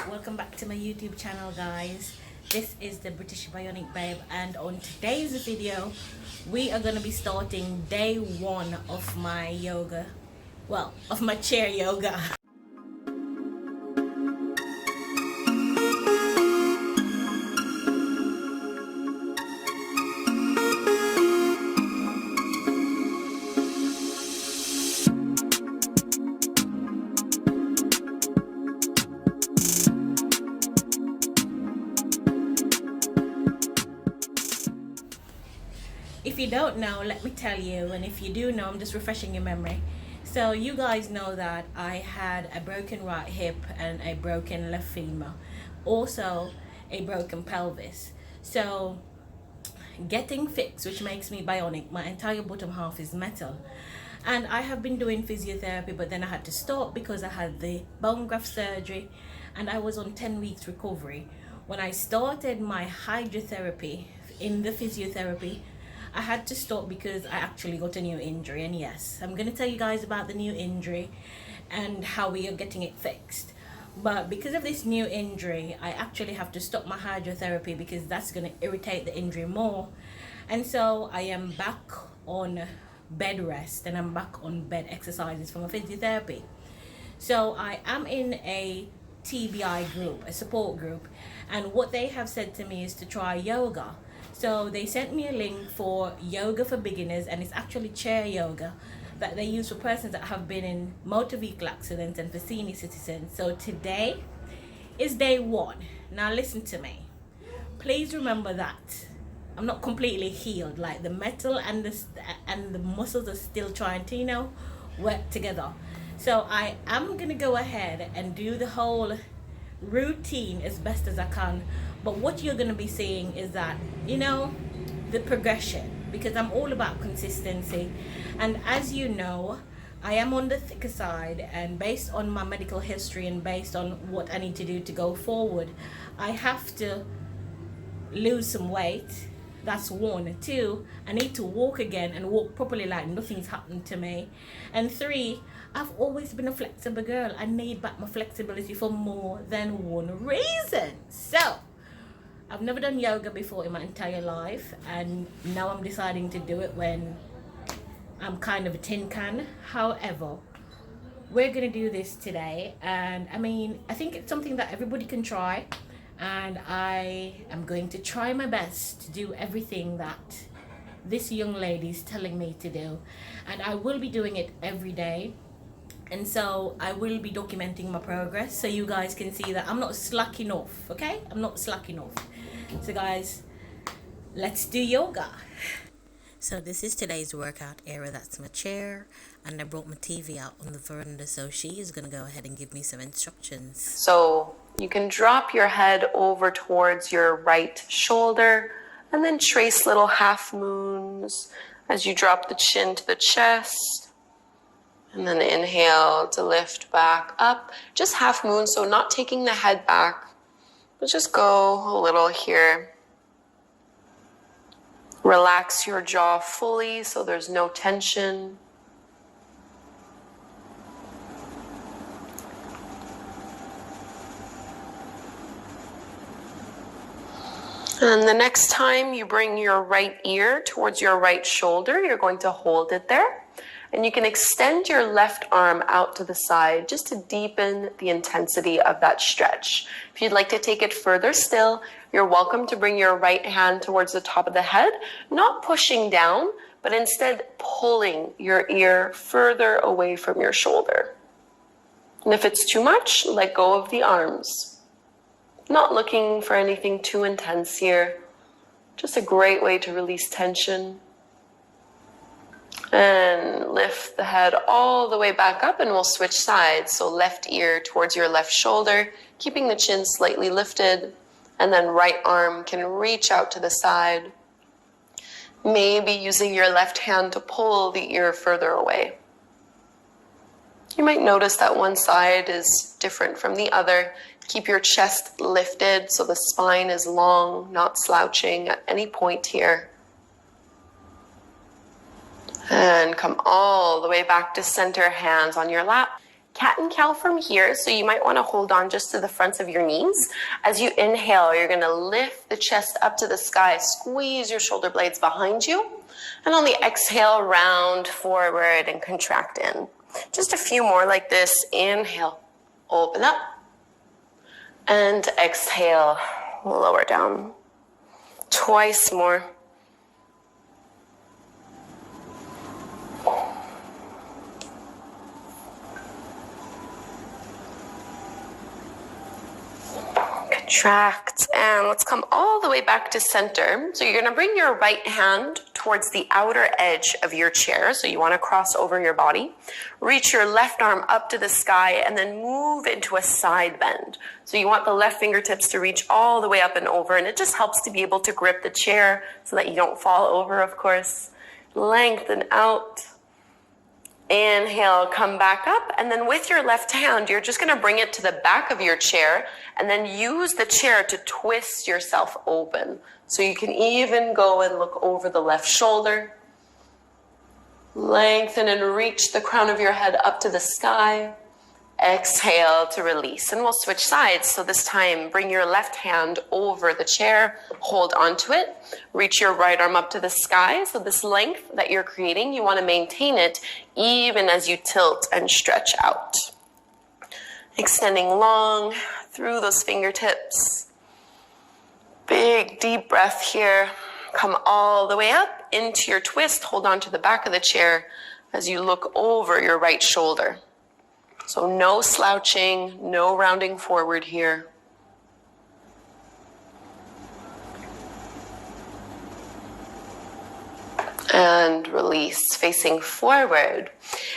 welcome back to my YouTube channel, guys. This is the British Bionic Babe, and on today's video we are going to be starting day one of my yoga, well, of my chair yoga. If you don't know, let me tell you, and if you do know, I'm just refreshing your memory. So you guys know that I had a broken right hip and a broken left femur, also a broken pelvis. So getting fixed, which makes me bionic, my entire bottom half is metal, and I have been doing physiotherapy, but then I had to stop because I had the bone graft surgery and I was on 10 weeks recovery. When I started my hydrotherapy in the physiotherapy, I had to stop because I actually got a new injury. And yes, I'm going to tell you guys about the new injury and how we are getting it fixed. But because of this new injury, I actually have to stop my hydrotherapy because that's going to irritate the injury more. And so I am back on bed rest and I'm back on bed exercises for my physiotherapy. So I am in a TBI group, a support group, and what they have said to me is to try yoga. So they sent me a link for yoga for beginners, and it's actually chair yoga that they use for persons that have been in motor vehicle accidents and for senior citizens. So today is day one. Now listen to me. Please remember that I'm not completely healed. Like the metal and the muscles are still trying to, work together. So I am gonna go ahead and do the whole routine as best as I can. But what you're going to be seeing is that, the progression, because I'm all about consistency. And as you know, I am on the thicker side, and based on my medical history and based on what I need to do to go forward, I have to lose some weight. That's one. Two, I need to walk again and walk properly like nothing's happened to me. And three, I've always been a flexible girl. I need back my flexibility for more than one reason. So I've never done yoga before in my entire life, and now I'm deciding to do it when I'm kind of a tin can. However, we're going to do this today, and I think it's something that everybody can try, and I am going to try my best to do everything that this young lady is telling me to do, and I will be doing it every day. And so I will be documenting my progress so you guys can see that I'm not slacking off, okay? I'm not slacking off. So guys, let's do yoga. So this is today's workout area. That's my chair, and I brought my TV out on the veranda, so she is going to go ahead and give me some instructions. So you can drop your head over towards your right shoulder and then trace little half moons as you drop the chin to the chest. And then inhale to lift back up. Just half moon, so not taking the head back, but just go a little here. Relax your jaw fully so there's no tension. And the next time you bring your right ear towards your right shoulder, you're going to hold it there. And you can extend your left arm out to the side just to deepen the intensity of that stretch. If you'd like to take it further still, you're welcome to bring your right hand towards the top of the head, not pushing down, but instead pulling your ear further away from your shoulder. And if it's too much, let go of the arms. Not looking for anything too intense here. Just a great way to release tension. And lift the head all the way back up, and we'll switch sides. So left ear towards your left shoulder, keeping the chin slightly lifted, and then right arm can reach out to the side. Maybe using your left hand to pull the ear further away. You might notice that one side is different from the other. Keep your chest lifted so the spine is long, not slouching at any point here. And come all the way back to center, hands on your lap. cat and cow from here. So you might want to hold on just to the fronts of your knees. As you inhale, you're going to lift the chest up to the sky, squeeze your shoulder blades behind you. And on the exhale, round forward and contract in. Just a few more like this. Inhale, open up. And exhale, lower down. Twice more. Contract, and let's come all the way back to center. So you're going to bring your right hand towards the outer edge of your chair. So you want to cross over your body. Reach your left arm up to the sky and then move into a side bend. So you want the left fingertips to reach all the way up and over, and it just helps to be able to grip the chair so that you don't fall over, of course. Lengthen out. Inhale, come back up, and then with your left hand, you're just going to bring it to the back of your chair and then use the chair to twist yourself open. So you can even go and look over the left shoulder. Lengthen and reach the crown of your head up to the sky. Exhale to release, and we'll switch sides. So this time, bring your left hand over the chair, hold onto it, reach your right arm up to the sky. So this length that you're creating, you want to maintain it even as you tilt and stretch out. Extending long through those fingertips. Big deep breath here. Come all the way up into your twist. Hold on to the back of the chair as you look over your right shoulder. So no slouching, no rounding forward here. And release, facing forward.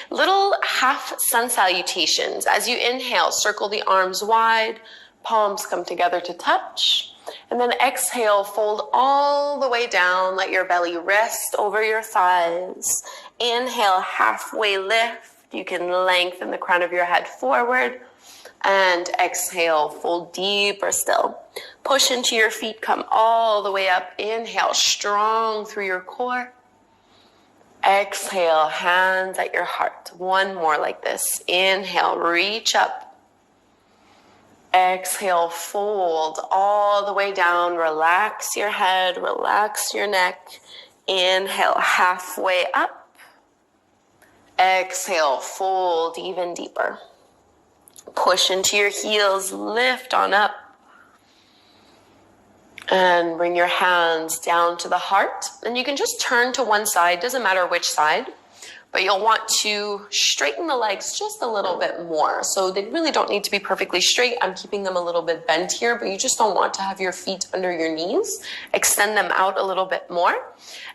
Little half sun salutations. As you inhale, circle the arms wide, palms come together to touch. And then exhale, fold all the way down, let your belly rest over your thighs. Inhale, halfway lift. You can lengthen the crown of your head forward, and exhale, fold deeper still. Push into your feet, come all the way up. Inhale, strong through your core. Exhale, hands at your heart. One more like this. Inhale, reach up. Exhale, fold all the way down. Relax your head, relax your neck. Inhale, halfway up. Exhale, fold even deeper. Push into your heels, lift on up. And bring your hands down to the heart. And you can just turn to one side, doesn't matter which side. But you'll want to straighten the legs just a little bit more. So they really don't need to be perfectly straight. I'm keeping them a little bit bent here, but you just don't want to have your feet under your knees. Extend them out a little bit more.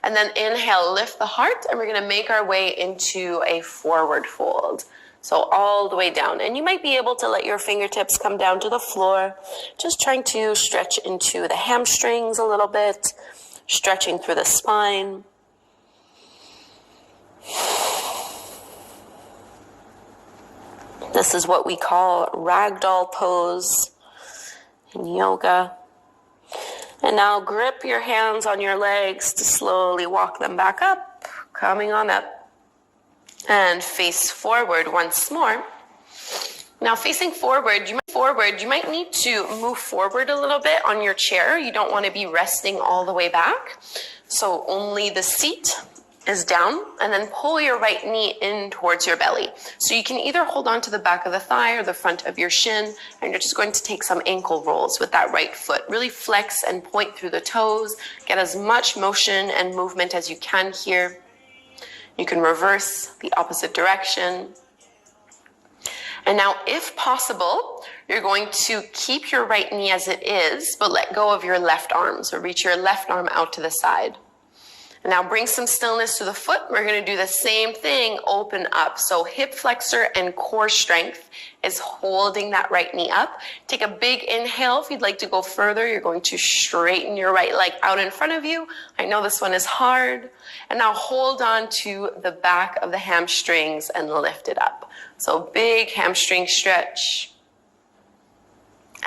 And then inhale, lift the heart, and we're going to make our way into a forward fold. So all the way down. And you might be able to let your fingertips come down to the floor. Just trying to stretch into the hamstrings a little bit. Stretching through the spine. This is what we call ragdoll pose in yoga. And now grip your hands on your legs to slowly walk them back up, coming on up. And face forward once more. Now facing forward, you might need to move forward a little bit on your chair. You don't want to be resting all the way back. So only the seat is down, and then pull your right knee in towards your belly. So you can either hold on to the back of the thigh or the front of your shin, and you're just going to take some ankle rolls with that right foot. Really flex and point through the toes. Get as much motion and movement as you can here. You can reverse the opposite direction. And now, if possible, you're going to keep your right knee as it is, but let go of your left arm. So reach your left arm out to the side. And now bring some stillness to the foot. We're going to do the same thing, open up. So hip flexor and core strength is holding that right knee up. Take a big inhale. If you'd like to go further, you're going to straighten your right leg out in front of you. I know this one is hard. And now hold on to the back of the hamstrings and lift it up. So big hamstring stretch.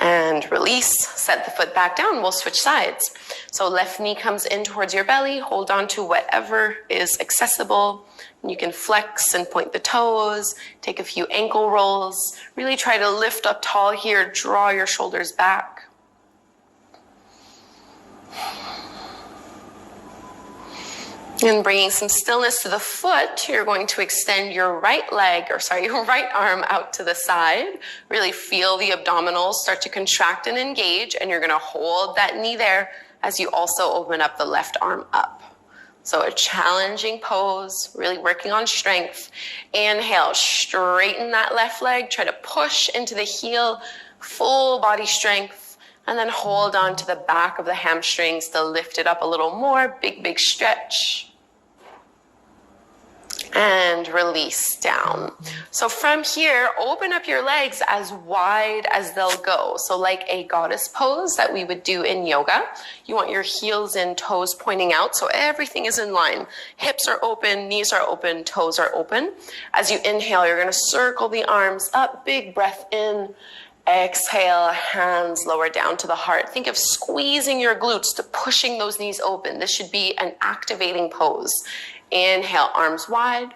And And release, set the foot back down, we'll switch sides. So left knee comes in towards your belly, hold on to whatever is accessible. You can flex and point the toes, take a few ankle rolls, really try to lift up tall here, draw your shoulders back. And bringing some stillness to the foot, you're going to extend your right leg, your right arm out to the side. Really feel the abdominals start to contract and engage, and you're gonna hold that knee there as you also open up the left arm up. So a challenging pose, really working on strength. Inhale, straighten that left leg, try to push into the heel, full body strength, and then hold on to the back of the hamstrings to lift it up a little more, big stretch. And release down. So from here, open up your legs as wide as they'll go. So like a goddess pose that we would do in yoga. You want your heels in, toes pointing out, so everything is in line. Hips are open, knees are open, toes are open. As you inhale, you're gonna circle the arms up, big breath in. Exhale, hands lower down to the heart. Think of squeezing your glutes to pushing those knees open. This should be an activating pose. Inhale, arms wide.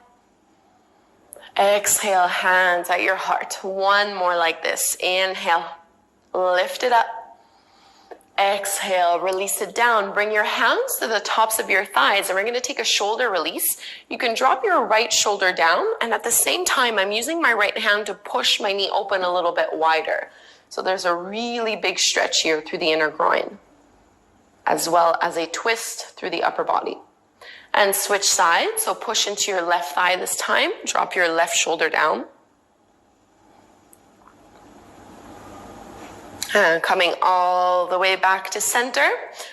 Exhale, hands at your heart. One more like this. Inhale, lift it up. Exhale, release it down. Bring your hands to the tops of your thighs, and we're going to take a shoulder release. You can drop your right shoulder down, and at the same time, I'm using my right hand to push my knee open a little bit wider. So there's a really big stretch here through the inner groin, as well as a twist through the upper body. And switch sides, so push into your left thigh this time, drop your left shoulder down. And coming all the way back to center.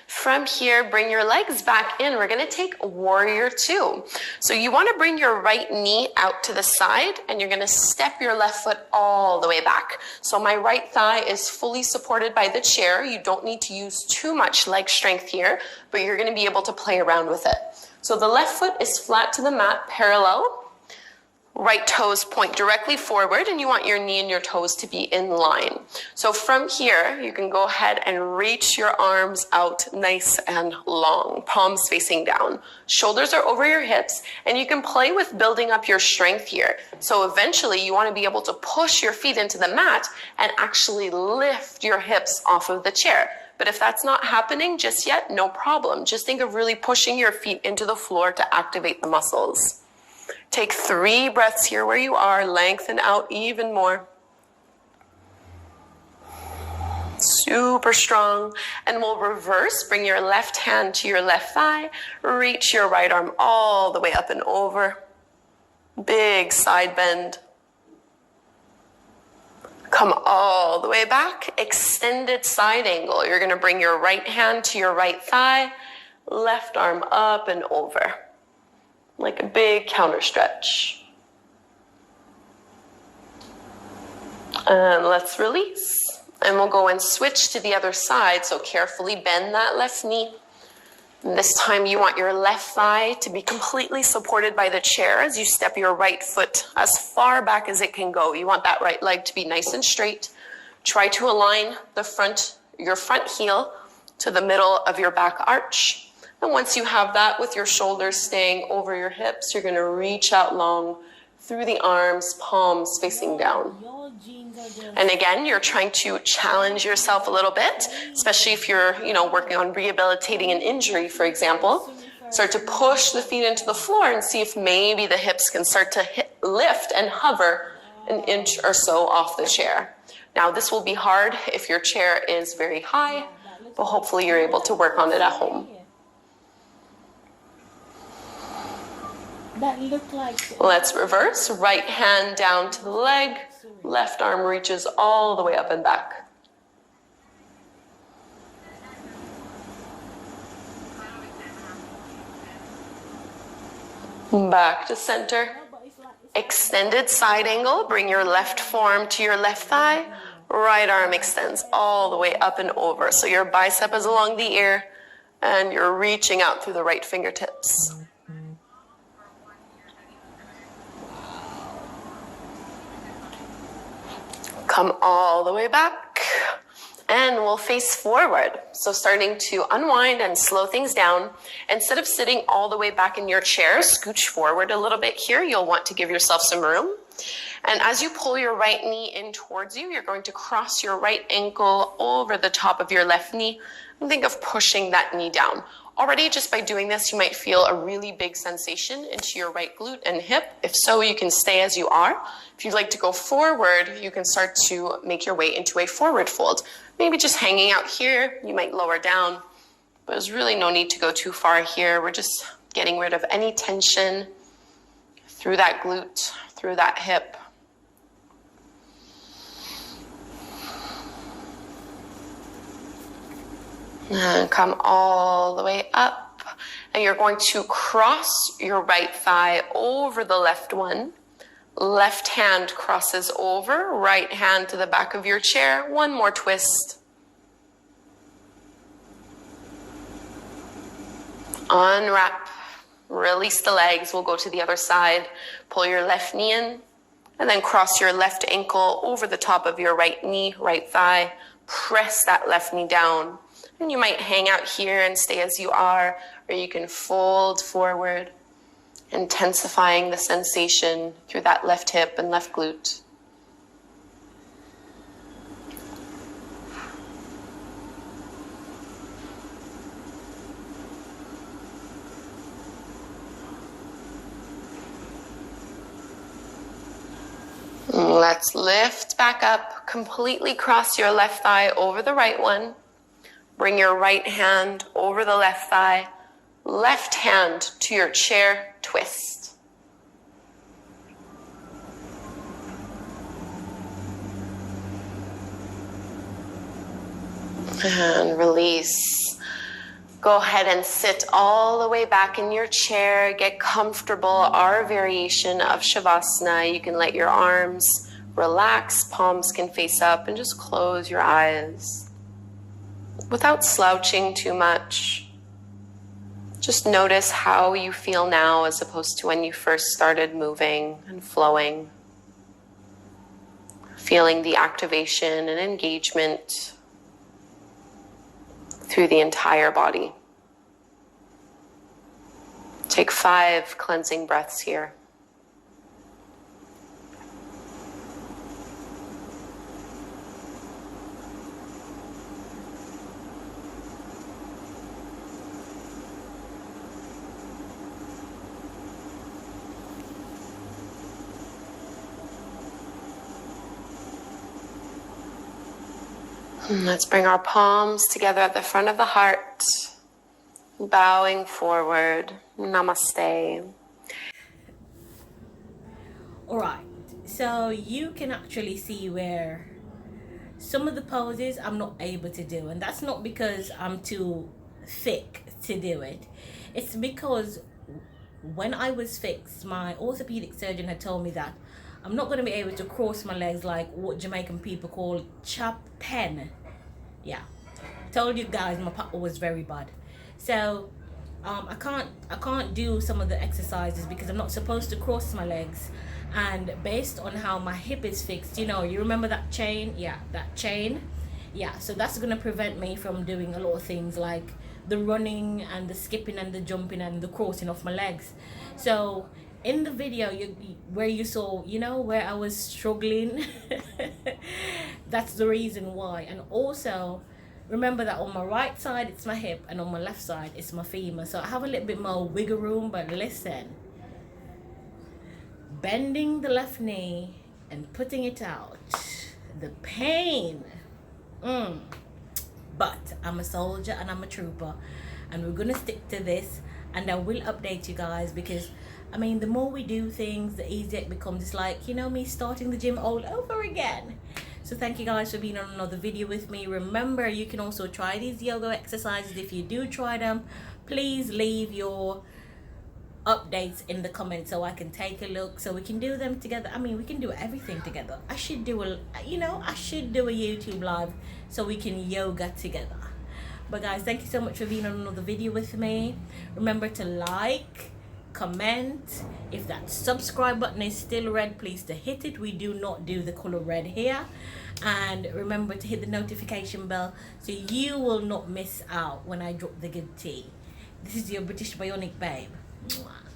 From here, bring your legs back in. We're gonna take warrior two. So you wanna bring your right knee out to the side, and you're gonna step your left foot all the way back. So my right thigh is fully supported by the chair. You don't need to use too much leg strength here, but you're gonna be able to play around with it. So the left foot is flat to the mat, parallel. Right toes point directly forward, and you want your knee and your toes to be in line. So from here, you can go ahead and reach your arms out nice and long, palms facing down. Shoulders are over your hips, and you can play with building up your strength here. So eventually, you want to be able to push your feet into the mat and actually lift your hips off of the chair. But if that's not happening just yet, no problem. Just think of really pushing your feet into the floor to activate the muscles. Take 3 breaths here where you are, lengthen out even more. Super strong. And we'll reverse, bring your left hand to your left thigh, reach your right arm all the way up and over. Big side bend. Come all the way back, extended side angle. You're gonna bring your right hand to your right thigh, left arm up and over. Like a big counter stretch. And let's release. And we'll go and switch to the other side. So carefully bend that left knee. And this time you want your left thigh to be completely supported by the chair as you step your right foot as far back as it can go. You want that right leg to be nice and straight. Try to align your front heel to the middle of your back arch. And once you have that with your shoulders staying over your hips, you're gonna reach out long through the arms, palms facing down. And again, you're trying to challenge yourself a little bit, especially if you're, working on rehabilitating an injury, for example. Start to push the feet into the floor and see if maybe the hips can start to lift and hover an inch or so off the chair. Now, this will be hard if your chair is very high, but hopefully you're able to work on it at home. Let's reverse. Right hand down to the leg. Left arm reaches all the way up and back. Back to center. Extended side angle. Bring your left forearm to your left thigh. Right arm extends all the way up and over. So your bicep is along the ear and you're reaching out through the right fingertips. Come all the way back And we'll face forward. So starting to unwind and slow things down. Instead of sitting all the way back in your chair, scooch forward a little bit here. You'll want to give yourself some room. And as you pull your right knee in towards you, you're going to cross your right ankle over the top of your left knee and think of pushing that knee down. Already, just by doing this, you might feel a really big sensation into your right glute and hip. If so, you can stay as you are. If you'd like to go forward, you can start to make your way into a forward fold. Maybe just hanging out here, you might lower down, but there's really no need to go too far here. We're just getting rid of any tension through that glute, through that hip. And come all the way up. And you're going to cross your right thigh over the left one. Left hand crosses over, right hand to the back of your chair. One more twist. Unwrap, release the legs. We'll go to the other side. Pull your left knee in, and then cross your left ankle over the top of your right knee, right thigh. Press that left knee down. And you might hang out here and stay as you are, or you can fold forward, intensifying the sensation through that left hip and left glute. Let's lift back up, completely cross your left thigh over the right one. Bring your right hand over the left thigh, left hand to your chair, twist. And release. Go ahead and sit all the way back in your chair. Get comfortable. Our variation of Shavasana. You can let your arms relax, palms can face up, and just close your eyes. Without slouching too much. Just notice how you feel now as opposed to when you first started moving and flowing. Feeling the activation and engagement through the entire body. Take 5 cleansing breaths here. Let's bring our palms together at the front of the heart, bowing forward. Namaste. Alright, so you can actually see where some of the poses I'm not able to do, and that's not because I'm too thick to do it. It's because when I was fixed, my orthopedic surgeon had told me that I'm not going to be able to cross my legs like what Jamaican people call chop pen. Yeah, told you guys my papa was very bad. So I can't do some of the exercises because I'm not supposed to cross my legs. And based on how my hip is fixed, you know, you remember that chain? Yeah, that chain. Yeah, so that's going to prevent me from doing a lot of things like the running and the skipping and the jumping and the crossing off my legs. So in the video where you saw, you know, where I was struggling, that's the reason why. And also remember that on my right side it's my hip and on my left side it's my femur, so I have a little bit more wiggle room. But listen, bending the left knee and putting it out, the pain, but I'm a soldier and I'm a trooper, and we're gonna stick to this. And I will update you guys, because I mean, the more we do things, the easier it becomes. It's like, you know, me starting the gym all over again. So thank you guys for being on another video with me. Remember, you can also try these yoga exercises. If you do try them, please leave your updates in the comments so I can take a look, so we can do them together. I mean, we can do everything together. I should do a YouTube live so we can yoga together. But guys, thank you so much for being on another video with me. Remember to like, comment. If that subscribe button is still red, please to hit it. We do not do the color red here. And remember to hit the notification bell so you will not miss out when I drop the good tea. This is your British Bionic babe. Mwah.